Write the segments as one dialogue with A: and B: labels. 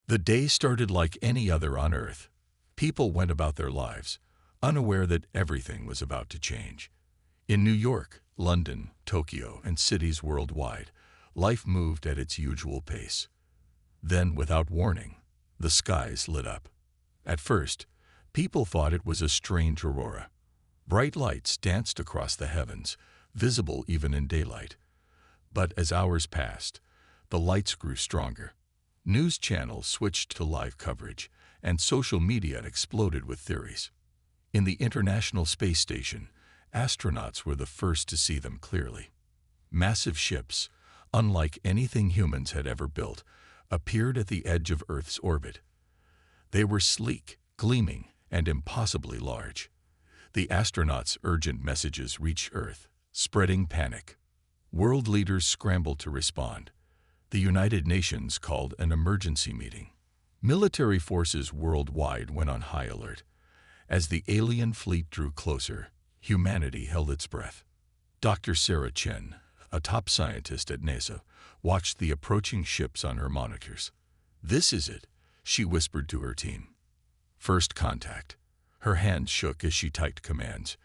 A: The day started like any other on Earth. People went about their lives, unaware that everything was about to change. In New York, London, Tokyo, and cities worldwide, life moved at its usual pace. Then, without warning, the skies lit up. At first, people thought it was a strange aurora. Bright lights danced across the heavens, visible even in daylight. But as hours passed, the lights grew stronger. News channels switched to live coverage, and social media exploded with theories. In the International Space Station, astronauts were the first to see them clearly. Massive ships, unlike anything humans had ever built, appeared at the edge of Earth's orbit. They were sleek, gleaming, and impossibly large. The astronauts' urgent messages reached Earth, spreading panic. World leaders scrambled to respond. The United Nations called an emergency meeting. Military forces worldwide went on high alert. As the alien fleet drew closer, humanity held its breath. Dr. Sarah Chen, a top scientist at NASA, watched the approaching ships on her monitors. "This is it," she whispered to her team. "First contact." Her hands shook as she typed commands,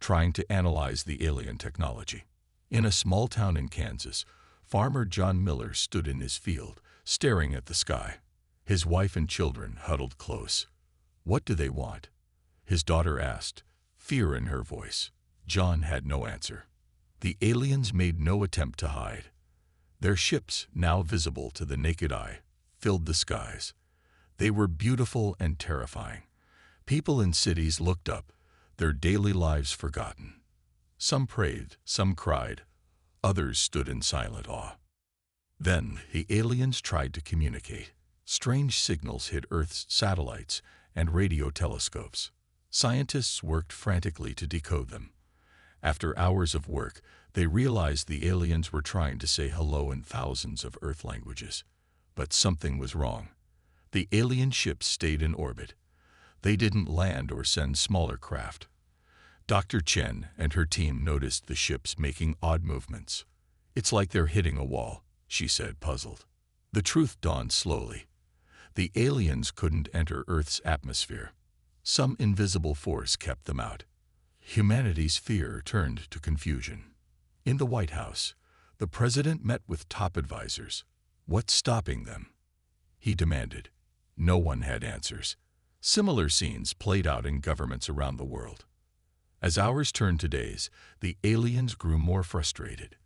A: trying to analyze the alien technology. In a small town in Kansas, Farmer John Miller stood in his field, staring at the sky. His wife and children huddled close. "What do they want?" his daughter asked, fear in her voice. John had no answer. The aliens made no attempt to hide. Their ships, now visible to the naked eye, filled the skies. They were beautiful and terrifying. People in cities looked up, their daily lives forgotten. Some prayed, some cried, others stood in silent awe. Then the aliens tried to communicate. Strange signals hit Earth's satellites and radio telescopes. Scientists worked frantically to decode them. After hours of work, they realized the aliens were trying to say hello in thousands of Earth languages. But something was wrong. The alien ships stayed in orbit. They didn't land or send smaller craft. Dr. Chen and her team noticed the ships making odd movements. "It's like they're hitting a wall," she said, puzzled. The truth dawned slowly. The aliens couldn't enter Earth's atmosphere. Some invisible force kept them out. Humanity's fear turned to confusion. In the White House, the president met with top advisors. "What's stopping them?" he demanded. No one had answers. Similar scenes played out in governments around the world. As hours turned to days, the aliens grew more frustrated.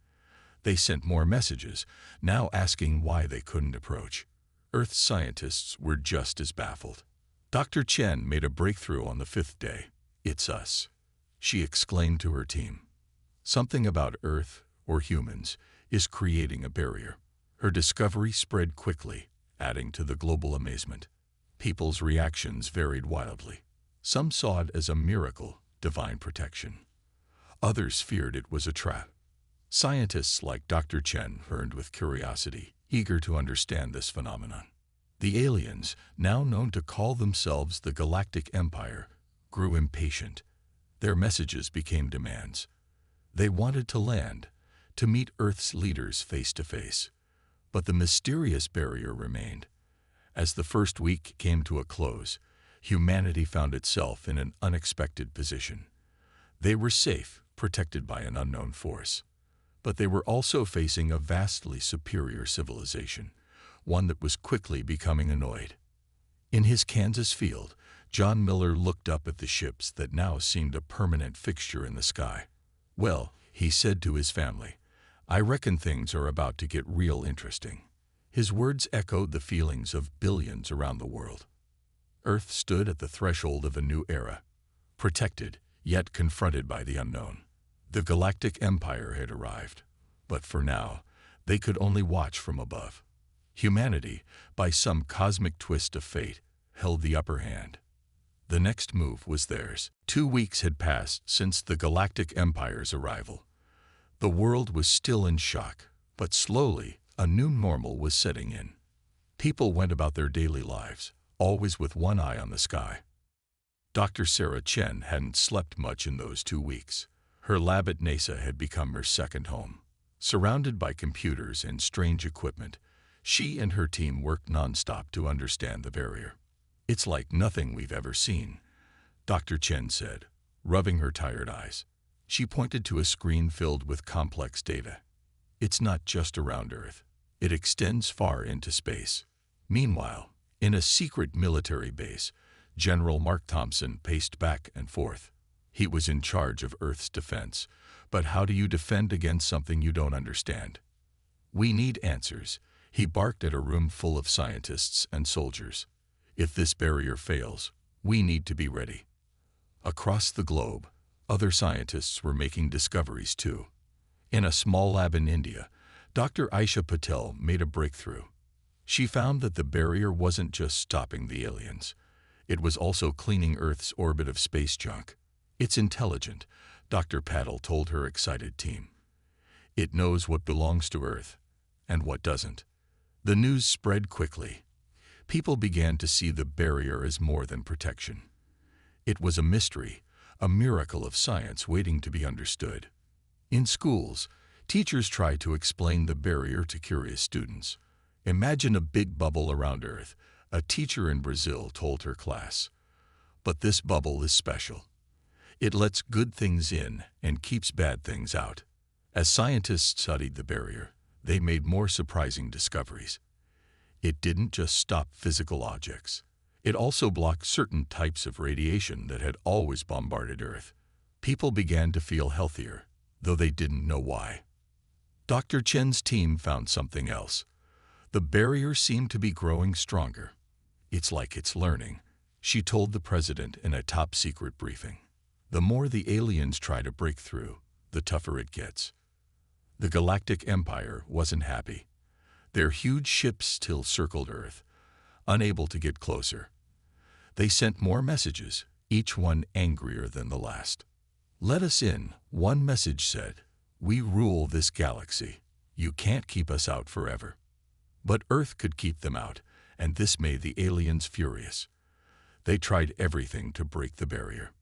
A: They sent more messages, now asking why they couldn't approach. Earth scientists were just as baffled. Dr. Chen made a breakthrough on the 5th day. "It's us," she exclaimed to her team. "Something about Earth, or humans, is creating a barrier." Her discovery spread quickly, adding to the global amazement. People's reactions varied wildly. Some saw it as a miracle, divine protection. Others feared it was a trap. Scientists like Dr. Chen burned with curiosity, eager to understand this phenomenon. The aliens, now known to call themselves the Galactic Empire, grew impatient. Their messages became demands. They wanted to land, to meet Earth's leaders face to face. But the mysterious barrier remained. As the first week came to a close, humanity found itself in an unexpected position. They were safe, protected by an unknown force. But they were also facing a vastly superior civilization, one that was quickly becoming annoyed. In his Kansas field, John Miller looked up at the ships that now seemed a permanent fixture in the sky. "Well," he said to his family, "I reckon things are about to get real interesting." His words echoed the feelings of billions around the world. Earth stood at the threshold of a new era, protected, yet confronted by the unknown. The Galactic Empire had arrived, but for now, they could only watch from above. Humanity, by some cosmic twist of fate, held the upper hand. The next move was theirs. 2 weeks had passed since the Galactic Empire's arrival. The world was still in shock, but slowly, a new normal was setting in. People went about their daily lives, always with one eye on the sky. Dr. Sarah Chen hadn't slept much in those 2 weeks. Her lab at NASA had become her second home. Surrounded by computers and strange equipment, She and her team worked nonstop to understand the barrier. "It's like nothing we've ever seen," Dr. Chen said, rubbing her tired eyes. She pointed to a screen filled with complex data. "It's not just around Earth. It extends far into space." Meanwhile, in a secret military base, General Mark Thompson paced back and forth. He was in charge of Earth's defense. But how do you defend against something you don't understand? "We need answers," he barked at a room full of scientists and soldiers. "If this barrier fails, we need to be ready." Across the globe, other scientists were making discoveries too. In a small lab in India, Dr. Aisha Patel made a breakthrough. She found that the barrier wasn't just stopping the aliens. It was also cleaning Earth's orbit of space junk. "It's intelligent," Dr. Patel told her excited team. "It knows what belongs to Earth and what doesn't." The news spread quickly. People began to see the barrier as more than protection. It was a mystery, a miracle of science waiting to be understood. In schools, teachers tried to explain the barrier to curious students. "Imagine a big bubble around Earth," a teacher in Brazil told her class. "But this bubble is special. It lets good things in and keeps bad things out." As scientists studied the barrier, they made more surprising discoveries. It didn't just stop physical objects. It also blocked certain types of radiation that had always bombarded Earth. People began to feel healthier, though they didn't know why. Dr. Chen's team found something else. The barrier seemed to be growing stronger. "It's like it's learning," she told the president in a top-secret briefing. "The more the aliens try to break through, the tougher it gets." The Galactic Empire wasn't happy. Their huge ships still circled Earth, unable to get closer. They sent more messages, each one angrier than the last. "Let us in," one message said. "We rule this galaxy. You can't keep us out forever." But Earth could keep them out, and this made the aliens furious. They tried everything to break the barrier.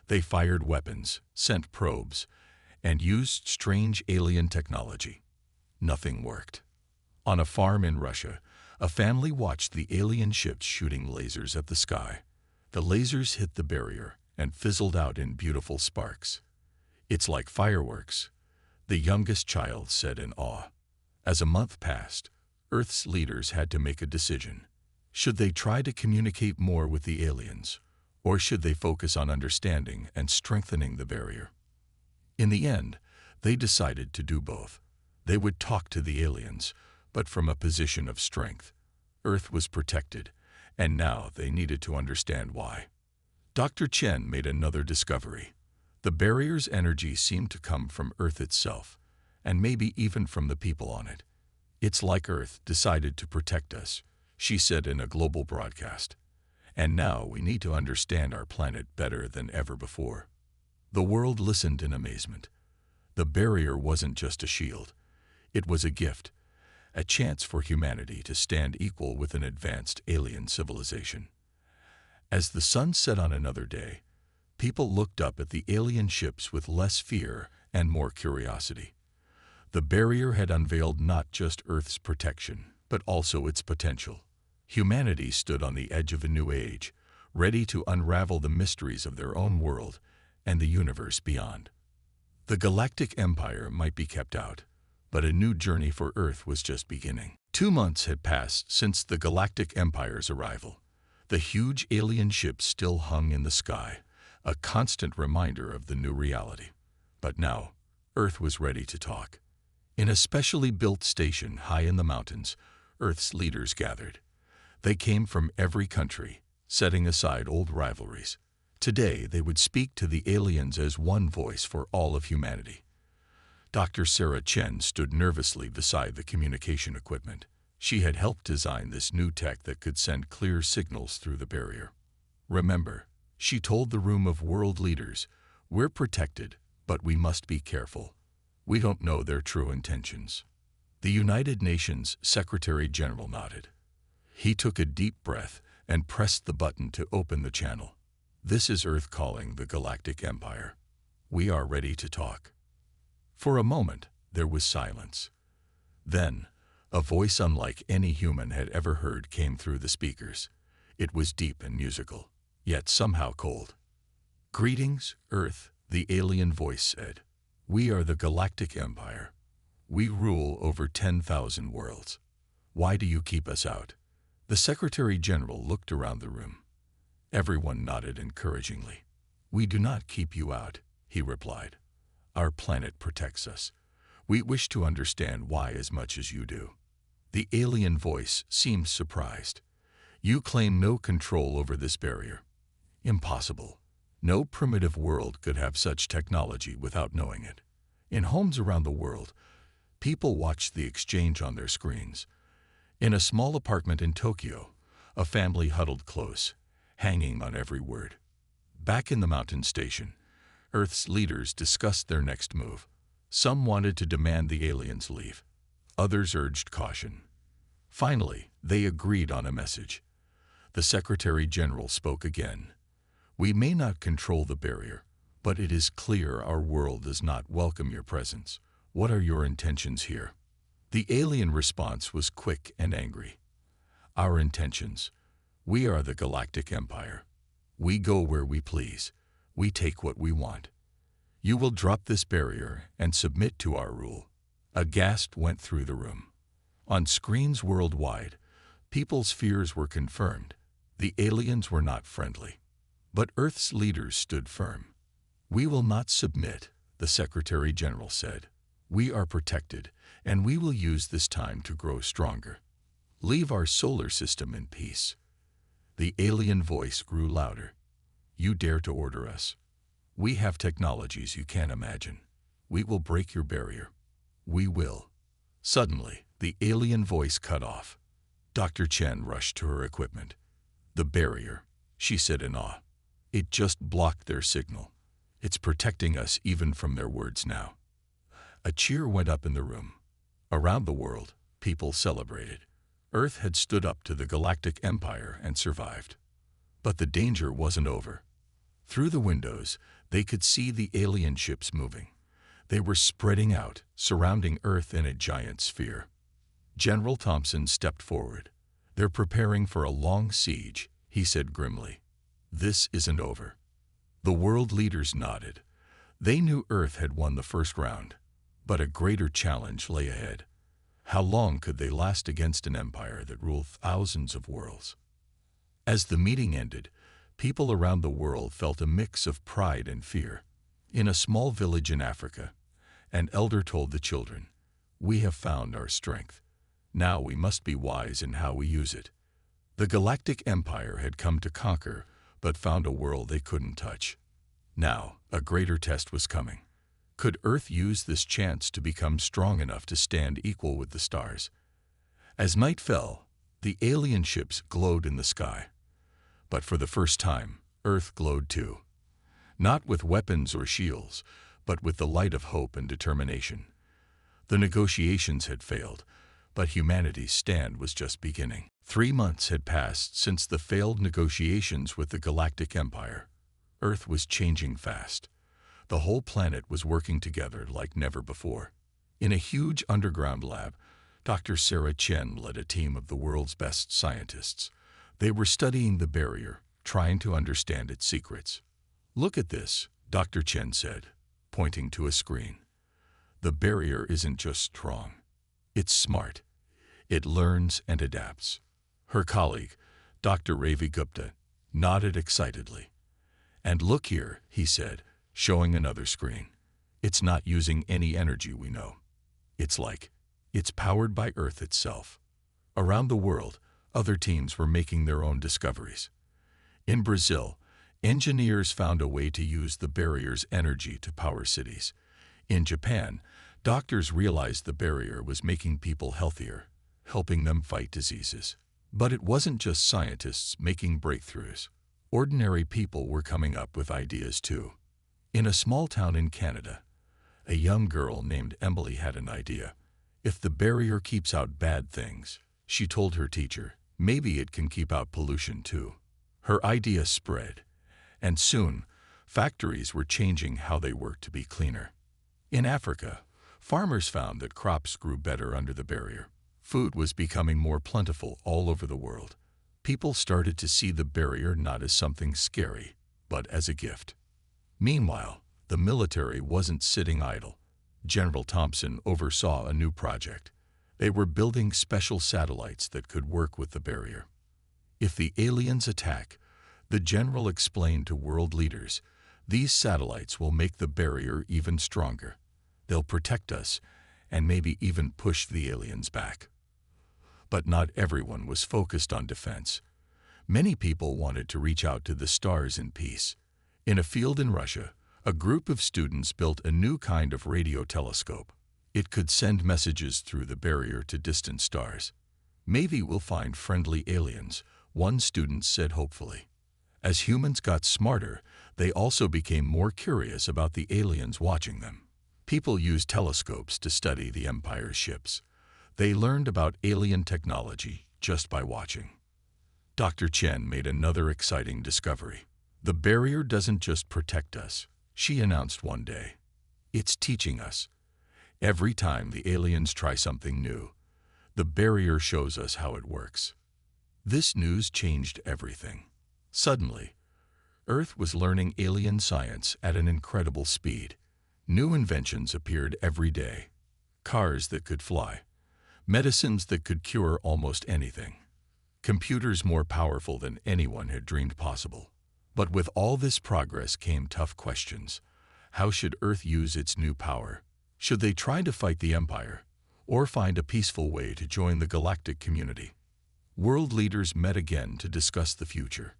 A: They fired weapons, sent probes, and used strange alien technology. Nothing worked. On a farm in Russia, a family watched the alien ships shooting lasers at the sky. The lasers hit the barrier and fizzled out in beautiful sparks. "It's like fireworks," the youngest child said in awe. As a month passed, Earth's leaders had to make a decision. Should they try to communicate more with the aliens, or should they focus on understanding and strengthening the barrier? In the end, they decided to do both. They would talk to the aliens, but from a position of strength. Earth was protected, and now they needed to understand why. Dr. Chen made another discovery. The barrier's energy seemed to come from Earth itself, and maybe even from the people on it. "It's like Earth decided to protect us," she said in a global broadcast. "And now we need to understand our planet better than ever before." The world listened in amazement. The barrier wasn't just a shield. It was a gift, a chance for humanity to stand equal with an advanced alien civilization. As the sun set on another day, people looked up at the alien ships with less fear and more curiosity. The barrier had unveiled not just Earth's protection, but also its potential. Humanity stood on the edge of a new age, ready to unravel the mysteries of their own world and the universe beyond. The Galactic Empire might be kept out, but a new journey for Earth was just beginning. 2 months had passed since the Galactic Empire's arrival. The huge alien ships still hung in the sky, a constant reminder of the new reality. But now, Earth was ready to talk. In a specially built station high in the mountains, Earth's leaders gathered. They came from every country, setting aside old rivalries. Today, they would speak to the aliens as one voice for all of humanity. Dr. Sarah Chen stood nervously beside the communication equipment. She had helped design this new tech that could send clear signals through the barrier. "Remember," she told the room of world leaders, "we're protected, but we must be careful. We don't know their true intentions." The United Nations Secretary General nodded. He took a deep breath and pressed the button to open the channel. "This is Earth calling the Galactic Empire. We are ready to talk." For a moment, there was silence. Then, A voice unlike any human had ever heard came through the speakers. It was deep and musical, yet somehow cold. "Greetings, Earth," the alien voice said. "We are the Galactic Empire. We rule over 10,000 worlds. Why do you keep us out?" The Secretary General looked around the room. Everyone nodded encouragingly. "We do not keep you out," he replied. "Our planet protects us. We wish to understand why as much as you do." The alien voice seemed surprised. "You claim no control over this barrier." "Impossible. No primitive world could have such technology without knowing it." In homes around the world, people watched the exchange on their screens. In a small apartment in Tokyo, a family huddled close, hanging on every word. Back in the mountain station, Earth's leaders discussed their next move. Some wanted to demand the aliens leave. Others urged caution. Finally, they agreed on a message. The Secretary General spoke again. "We may not control the barrier, but it is clear our world does not welcome your presence. What are your intentions here?" The alien response was quick and angry. "Our intentions? We are the Galactic Empire. We go where we please. We take what we want. You will drop this barrier and submit to our rule." A gasp went through the room. On screens worldwide, people's fears were confirmed. The aliens were not friendly. But Earth's leaders stood firm. "We will not submit," the Secretary General said. "We are protected, and we will use this time to grow stronger. Leave our solar system in peace." The alien voice grew louder. "You dare to order us? We have technologies you can't imagine. We will break your barrier. We will." Suddenly, the alien voice cut off. Dr. Chen rushed to her equipment. "The barrier," she said in awe. "It just blocked their signal. It's protecting us even from their words now." A cheer went up in the room. Around the world, people celebrated. Earth had stood up to the Galactic Empire and survived. But the danger wasn't over. Through the windows, they could see the alien ships moving. They were spreading out, surrounding Earth in a giant sphere. General Thompson stepped forward. "They're preparing for a long siege," he said grimly. "This isn't over." The world leaders nodded. They knew Earth had won the first round, but a greater challenge lay ahead. How long could they last against an empire that ruled thousands of worlds? As the meeting ended, people around the world felt a mix of pride and fear. In a small village in Africa, an elder told the children, "We have found our strength. Now we must be wise in how we use it." The Galactic Empire had come to conquer, but found a world they couldn't touch. Now, a greater test was coming. Could Earth use this chance to become strong enough to stand equal with the stars? As night fell, the alien ships glowed in the sky. But for the first time, Earth glowed too. Not with weapons or shields, but with the light of hope and determination. The negotiations had failed, but humanity's stand was just beginning. 3 months had passed since the failed negotiations with the Galactic Empire. Earth was changing fast. The whole planet was working together like never before. In a huge underground lab, Dr. Sarah Chen led a team of the world's best scientists. They were studying the barrier, trying to understand its secrets. "Look at this," Dr. Chen said, pointing to a screen. "The barrier isn't just strong. It's smart. It learns and adapts." Her colleague, Dr. Ravi Gupta, nodded excitedly. "And look here," he said, showing another screen. "It's not using any energy we know. It's powered by Earth itself." Around the world, other teams were making their own discoveries. In Brazil, engineers found a way to use the barrier's energy to power cities. In Japan, doctors realized the barrier was making people healthier, helping them fight diseases. But it wasn't just scientists making breakthroughs. Ordinary people were coming up with ideas too. In a small town in Canada, a young girl named Emily had an idea. "If the barrier keeps out bad things," she told her teacher, "maybe it can keep out pollution too." Her idea spread, and soon, factories were changing how they worked to be cleaner. In Africa, farmers found that crops grew better under the barrier. Food was becoming more plentiful all over the world. People started to see the barrier not as something scary, but as a gift. Meanwhile, the military wasn't sitting idle. General Thompson oversaw a new project. They were building special satellites that could work with the barrier. If the aliens attack, the general explained to world leaders, these satellites will make the barrier even stronger. They'll protect us and maybe even push the aliens back. But not everyone was focused on defense. Many people wanted to reach out to the stars in peace. In a field in Russia, a group of students built a new kind of radio telescope. It could send messages through the barrier to distant stars. Maybe we'll find friendly aliens, one student said hopefully. As humans got smarter, they also became more curious about the aliens watching them. People used telescopes to study the Empire's ships. They learned about alien technology just by watching. Dr. Chen made another exciting discovery. The barrier doesn't just protect us, she announced one day. It's teaching us. Every time the aliens try something new, the barrier shows us how it works. This news changed everything. Suddenly, Earth was learning alien science at an incredible speed. New inventions appeared every day. Cars that could fly, medicines that could cure almost anything, computers more powerful than anyone had dreamed possible. But with all this progress came tough questions. How should Earth use its new power? Should they try to fight the Empire, or find a peaceful way to join the galactic community? World leaders met again to discuss the future.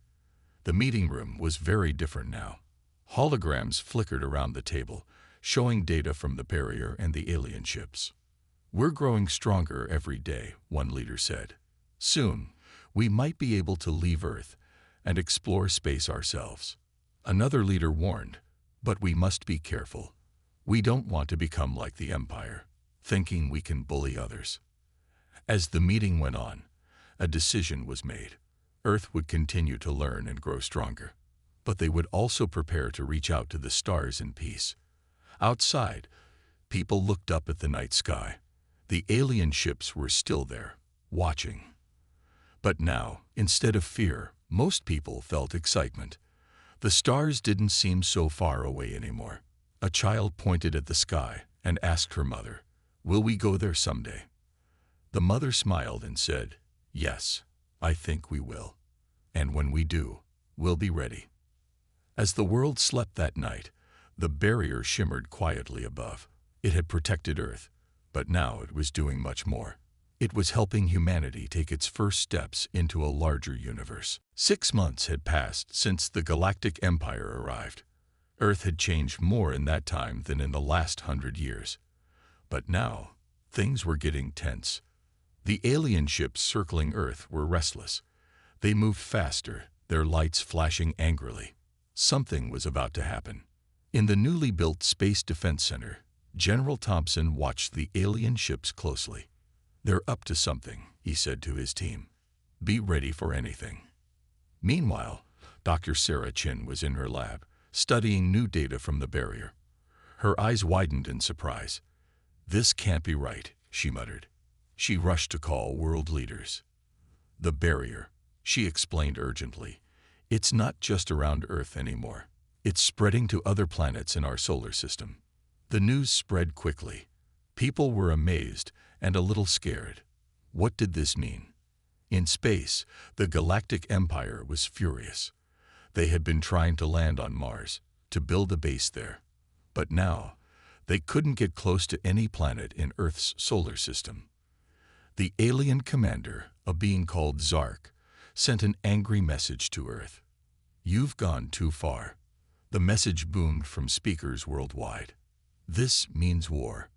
A: The meeting room was very different now. Holograms flickered around the table, showing data from the barrier and the alien ships. We're growing stronger every day, one leader said. Soon, we might be able to leave Earth and explore space ourselves. Another leader warned, but we must be careful. We don't want to become like the Empire, thinking we can bully others. As the meeting went on, a decision was made. Earth would continue to learn and grow stronger, but they would also prepare to reach out to the stars in peace. Outside, people looked up at the night sky. The alien ships were still there, watching. But now, instead of fear, most people felt excitement. The stars didn't seem so far away anymore. A child pointed at the sky and asked her mother, "Will we go there someday?" The mother smiled and said, "Yes, I think we will. And when we do, we'll be ready." As the world slept that night, the barrier shimmered quietly above. It had protected Earth, but now it was doing much more. It was helping humanity take its first steps into a larger universe. 6 months had passed since the Galactic Empire arrived. Earth had changed more in that time than in the last 100 years. But now, things were getting tense. The alien ships circling Earth were restless. They moved faster, their lights flashing angrily. Something was about to happen. In the newly built Space Defense Center, General Thompson watched the alien ships closely. "They're up to something," he said to his team. "Be ready for anything." Meanwhile, Dr. Sarah Chin was in her lab, studying new data from the barrier. Her eyes widened in surprise. "This can't be right," she muttered. She rushed to call world leaders. "The barrier," she explained urgently. "It's not just around Earth anymore. It's spreading to other planets in our solar system." The news spread quickly. People were amazed and a little scared. What did this mean? In space, the Galactic Empire was furious. They had been trying to land on Mars, to build a base there. But now, they couldn't get close to any planet in Earth's solar system. The alien commander, a being called Zark, sent an angry message to Earth. "You've gone too far." The message boomed from speakers worldwide. "This means war."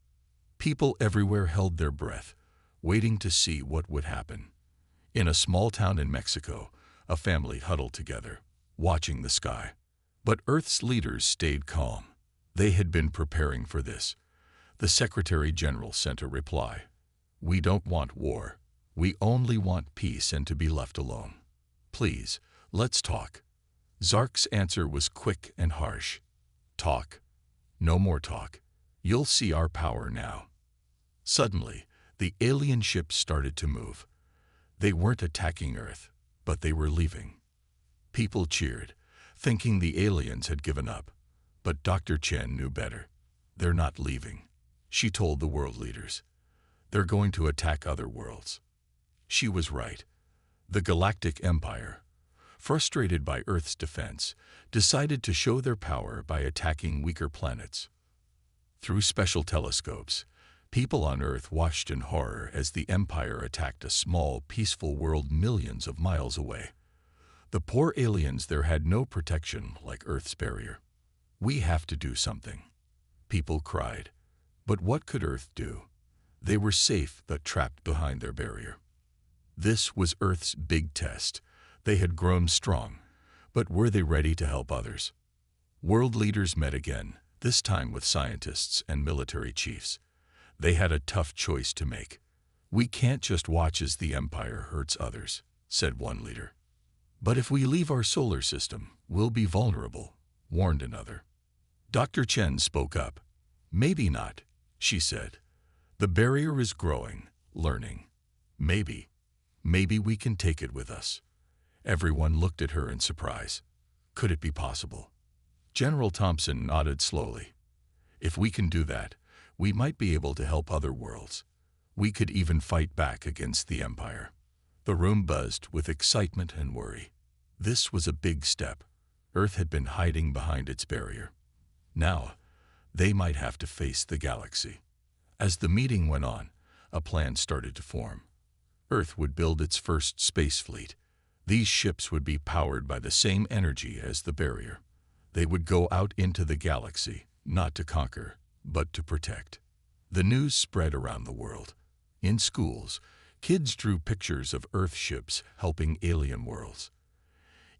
A: People everywhere held their breath, waiting to see what would happen. In a small town in Mexico, a family huddled together, watching the sky. But Earth's leaders stayed calm. They had been preparing for this. The Secretary General sent a reply. "We don't want war. We only want peace and to be left alone. Please, let's talk." Zark's answer was quick and harsh. "Talk? No more talk. You'll see our power now." Suddenly, The alien ships started to move. They weren't attacking Earth, but they were leaving. People cheered, thinking the aliens had given up. But Dr. Chen knew better. They're not leaving, she told the world leaders. They're going to attack other worlds. She was right. The Galactic Empire, frustrated by Earth's defense, decided to show their power by attacking weaker planets. Through special telescopes, people on Earth watched in horror as the Empire attacked a small, peaceful world millions of miles away. The poor aliens there had no protection like Earth's barrier. We have to do something, people cried. But what could Earth do? They were safe but trapped behind their barrier. This was Earth's big test. They had grown strong, but were they ready to help others? World leaders met again, this time with scientists and military chiefs. They had a tough choice to make. We can't just watch as the Empire hurts others, said one leader. But if we leave our solar system, we'll be vulnerable, warned another. Dr. Chen spoke up. Maybe not, she said. The barrier is growing, learning. Maybe we can take it with us. Everyone looked at her in surprise. Could it be possible? General Thompson nodded slowly. If we can do that, we might be able to help other worlds. We could even fight back against the Empire. The room buzzed with excitement and worry. This was a big step. Earth had been hiding behind its barrier. Now, they might have to face the galaxy. As the meeting went on, a plan started to form. Earth would build its first space fleet. These ships would be powered by the same energy as the barrier. They would go out into the galaxy, not to conquer, but to protect. The news spread around the world. In schools, kids drew pictures of Earth ships helping alien worlds.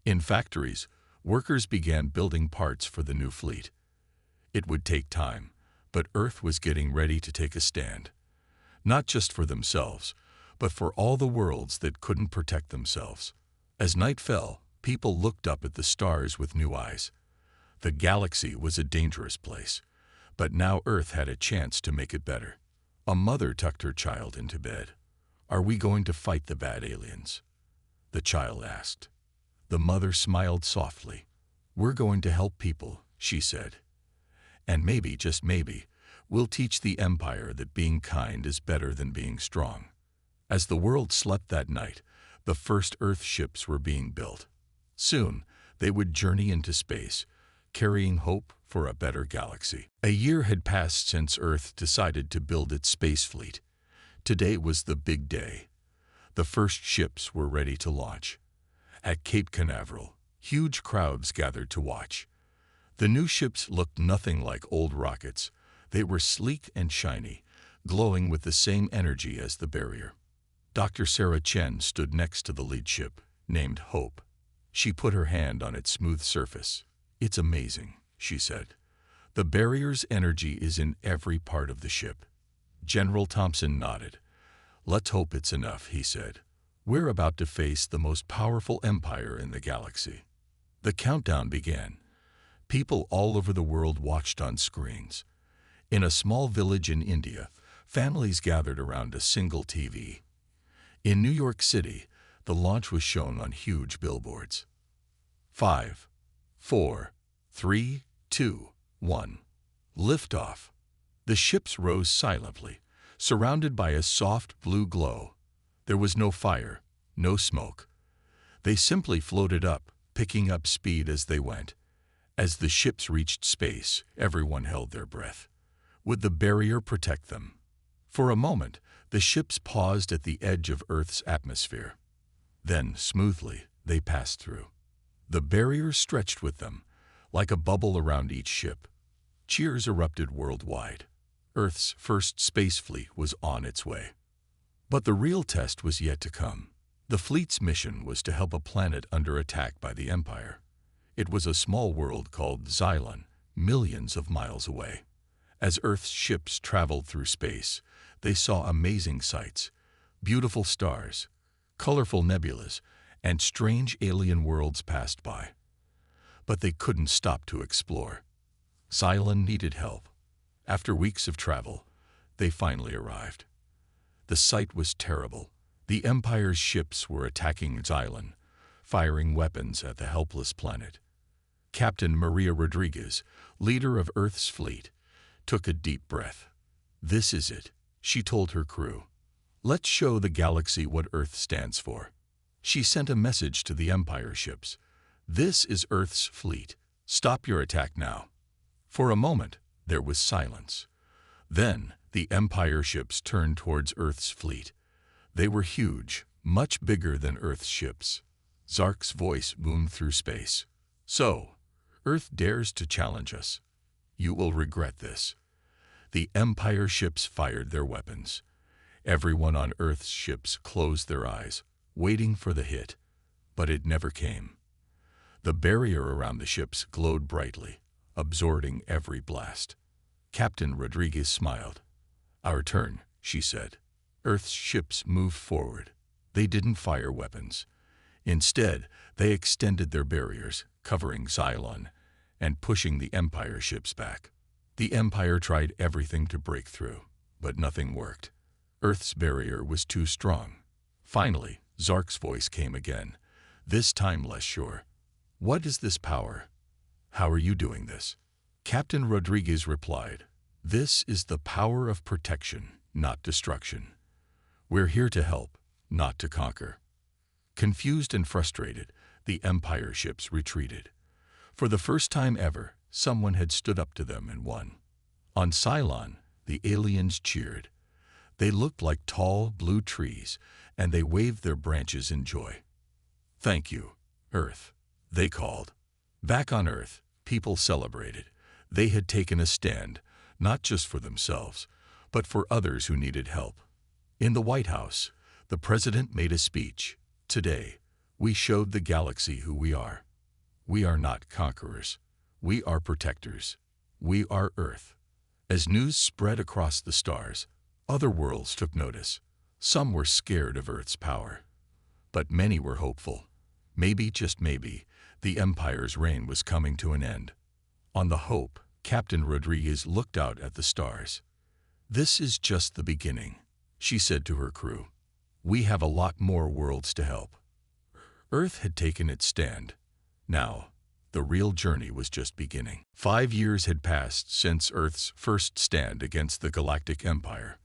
A: In factories, workers began building parts for the new fleet. It would take time, but Earth was getting ready to take a stand. Not just for themselves, but for all the worlds that couldn't protect themselves. As night fell, people looked up at the stars with new eyes. The galaxy was a dangerous place, but now Earth had a chance to make it better. A mother tucked her child into bed. Are we going to fight the bad aliens? The child asked. The mother smiled softly. We're going to help people, she said. And maybe, just maybe, we'll teach the Empire that being kind is better than being strong. As the world slept that night, the first Earth ships were being built. Soon, they would journey into space, carrying hope for a better galaxy. A year had passed since Earth decided to build its space fleet. Today was the big day. The first ships were ready to launch. At Cape Canaveral, huge crowds gathered to watch. The new ships looked nothing like old rockets. They were sleek and shiny, glowing with the same energy as the barrier. Dr. Sarah Chen stood next to the lead ship, named Hope. She put her hand on its smooth surface. It's amazing, she said. The barrier's energy is in every part of the ship. General Thompson nodded. Let's hope it's enough, he said. We're about to face the most powerful empire in the galaxy. The countdown began. People all over the world watched on screens. In a small village in India, families gathered around a single TV. In New York City, the launch was shown on huge billboards. 5, 4, 3, 2, 1. Liftoff. The ships rose silently, surrounded by a soft blue glow. There was no fire, no smoke. They simply floated up, picking up speed as they went. As the ships reached space, everyone held their breath. Would the barrier protect them? For a moment, the ships paused at the edge of Earth's atmosphere. Then, smoothly, they passed through. The barrier stretched with them, like a bubble around each ship. Cheers erupted worldwide. Earth's first space fleet was on its way. But the real test was yet to come. The fleet's mission was to help a planet under attack by the Empire. It was a small world called Xylon, millions of miles away. As Earth's ships traveled through space, they saw amazing sights, beautiful stars, colorful nebulas, and strange alien worlds passed by. But they couldn't stop to explore. Xylon needed help. After weeks of travel, they finally arrived. The sight was terrible. The Empire's ships were attacking Xylon, firing weapons at the helpless planet. Captain Maria Rodriguez, leader of Earth's fleet, took a deep breath. "This is it," she told her crew. "Let's show the galaxy what Earth stands for." She sent a message to the Empire ships. "This is Earth's fleet. Stop your attack now." For a moment, there was silence. Then, the Empire ships turned towards Earth's fleet. They were huge, much bigger than Earth's ships. Zark's voice boomed through space. "So, Earth dares to challenge us. You will regret this." The Empire ships fired their weapons. Everyone on Earth's ships closed their eyes, waiting for the hit. But it never came. The barrier around the ships glowed brightly, absorbing every blast. Captain Rodriguez smiled. "Our turn," she said. Earth's ships moved forward. They didn't fire weapons. Instead, they extended their barriers, covering Xylon and pushing the Empire ships back. The Empire tried everything to break through, but nothing worked. Earth's barrier was too strong. Finally, Zark's voice came again, this time less sure. "What is this power? How are you doing this?" Captain Rodriguez replied, "This is the power of protection, not destruction. We're here to help, not to conquer." Confused and frustrated, the Empire ships retreated. For the first time ever, someone had stood up to them and won. On Cylon, the aliens cheered. They looked like tall, blue trees, and they waved their branches in joy. "Thank you, Earth," they called. Back on Earth, people celebrated. They had taken a stand, not just for themselves, but for others who needed help. In the White House, the president made a speech. "Today, we showed the galaxy who we are. We are not conquerors. We are protectors. We are Earth." As news spread across the stars, other worlds took notice. Some were scared of Earth's power, but many were hopeful. Maybe, just maybe, the Empire's reign was coming to an end. On the hope, Captain Rodriguez looked out at the stars. "This is just the beginning," she said to her crew. "We have a lot more worlds to help." Earth had taken its stand. Now, the real journey was just beginning. 5 years had passed since Earth's first stand against the Galactic Empire.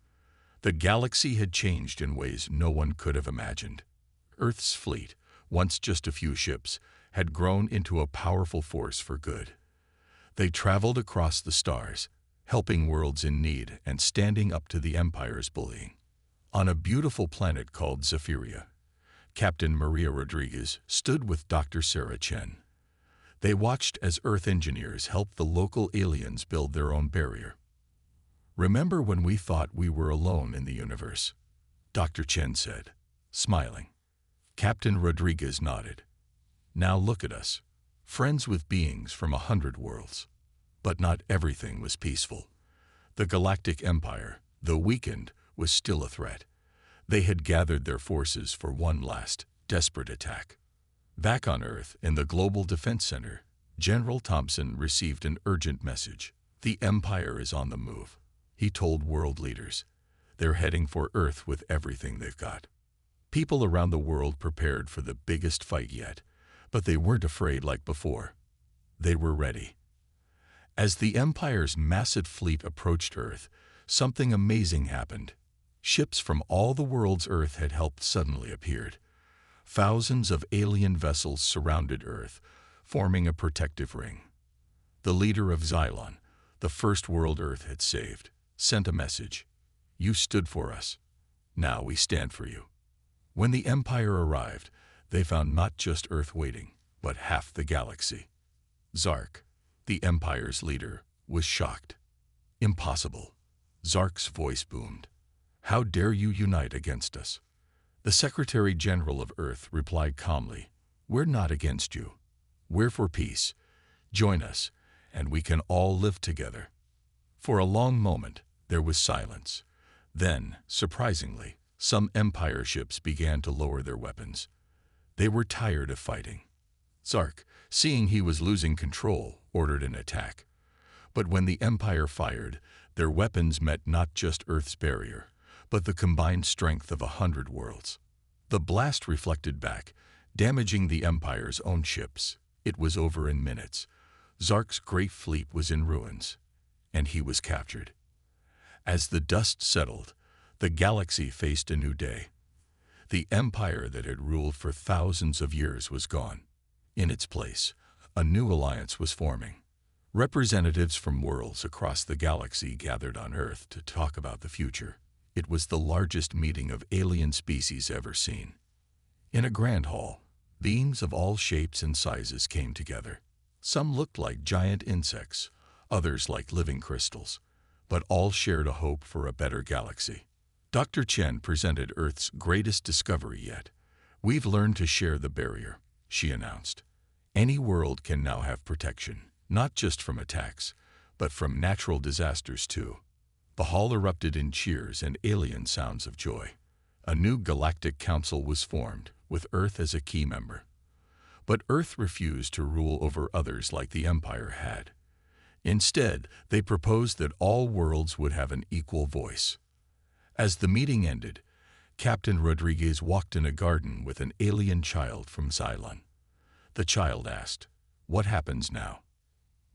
A: The galaxy had changed in ways no one could have imagined. Earth's fleet, once just a few ships, had grown into a powerful force for good. They traveled across the stars, helping worlds in need and standing up to the Empire's bullying. On a beautiful planet called Zephyria, Captain Maria Rodriguez stood with Dr. Sarah Chen. They watched as Earth engineers helped the local aliens build their own barrier. "Remember when we thought we were alone in the universe?" Dr. Chen said, smiling. Captain Rodriguez nodded. "Now look at us, friends with beings from 100 worlds." But not everything was peaceful. The Galactic Empire, though weakened, was still a threat. They had gathered their forces for one last, desperate attack. Back on Earth, in the Global Defense Center, General Thompson received an urgent message. "The Empire is on the move," he told world leaders. "They're heading for Earth with everything they've got." People around the world prepared for the biggest fight yet, but they weren't afraid like before. They were ready. As the Empire's massive fleet approached Earth, something amazing happened. Ships from all the worlds Earth had helped suddenly appeared. Thousands of alien vessels surrounded Earth, forming a protective ring. The leader of Xylon, the first world Earth had saved, sent a message. "You stood for us. Now we stand for you." When the Empire arrived, they found not just Earth waiting, but half the galaxy. Zark, the Empire's leader, was shocked. "Impossible." Zark's voice boomed. "How dare you unite against us?" The Secretary General of Earth replied calmly, "We're not against you. We're for peace. Join us, and we can all live together." For a long moment, there was silence. Then, surprisingly, some Empire ships began to lower their weapons. They were tired of fighting. Zark, seeing he was losing control, ordered an attack. But when the Empire fired, their weapons met not just Earth's barrier, but the combined strength of 100 worlds. The blast reflected back, damaging the Empire's own ships. It was over in minutes. Zark's great fleet was in ruins, and he was captured. As the dust settled, the galaxy faced a new day. The empire that had ruled for thousands of years was gone. In its place, a new alliance was forming. Representatives from worlds across the galaxy gathered on Earth to talk about the future. It was the largest meeting of alien species ever seen. In a grand hall, beings of all shapes and sizes came together. Some looked like giant insects, others like living crystals, but all shared a hope for a better galaxy. Dr. Chen presented Earth's greatest discovery yet. "We've learned to share the barrier," she announced. "Any world can now have protection, not just from attacks, but from natural disasters too." The hall erupted in cheers and alien sounds of joy. A new galactic council was formed, with Earth as a key member. But Earth refused to rule over others like the Empire had. Instead, they proposed that all worlds would have an equal voice. As the meeting ended, Captain Rodriguez walked in a garden with an alien child from Xylon. The child asked, "What happens now?"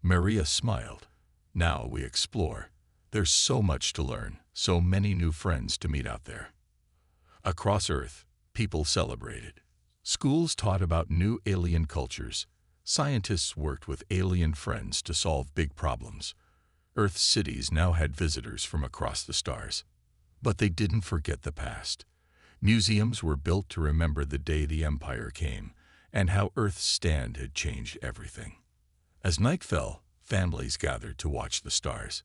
A: Maria smiled. "Now we explore. There's so much to learn, so many new friends to meet out there." Across Earth, people celebrated. Schools taught about new alien cultures. Scientists worked with alien friends to solve big problems. Earth's cities now had visitors from across the stars. But they didn't forget the past. Museums were built to remember the day the Empire came and how Earth's stand had changed everything. As night fell, families gathered to watch the stars.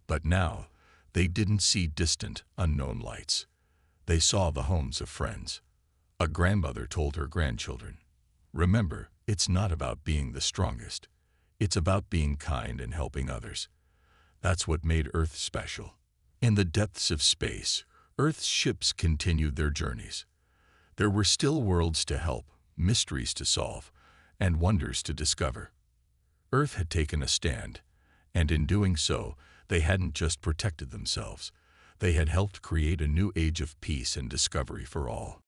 A: But now, they didn't see distant, unknown lights. They saw the homes of friends. A grandmother told her grandchildren, "Remember, it's not about being the strongest. It's about being kind and helping others." That's what made Earth special. In the depths of space, Earth's ships continued their journeys. There were still worlds to help, mysteries to solve, and wonders to discover. Earth had taken a stand, and in doing so, they hadn't just protected themselves. They had helped create a new age of peace and discovery for all.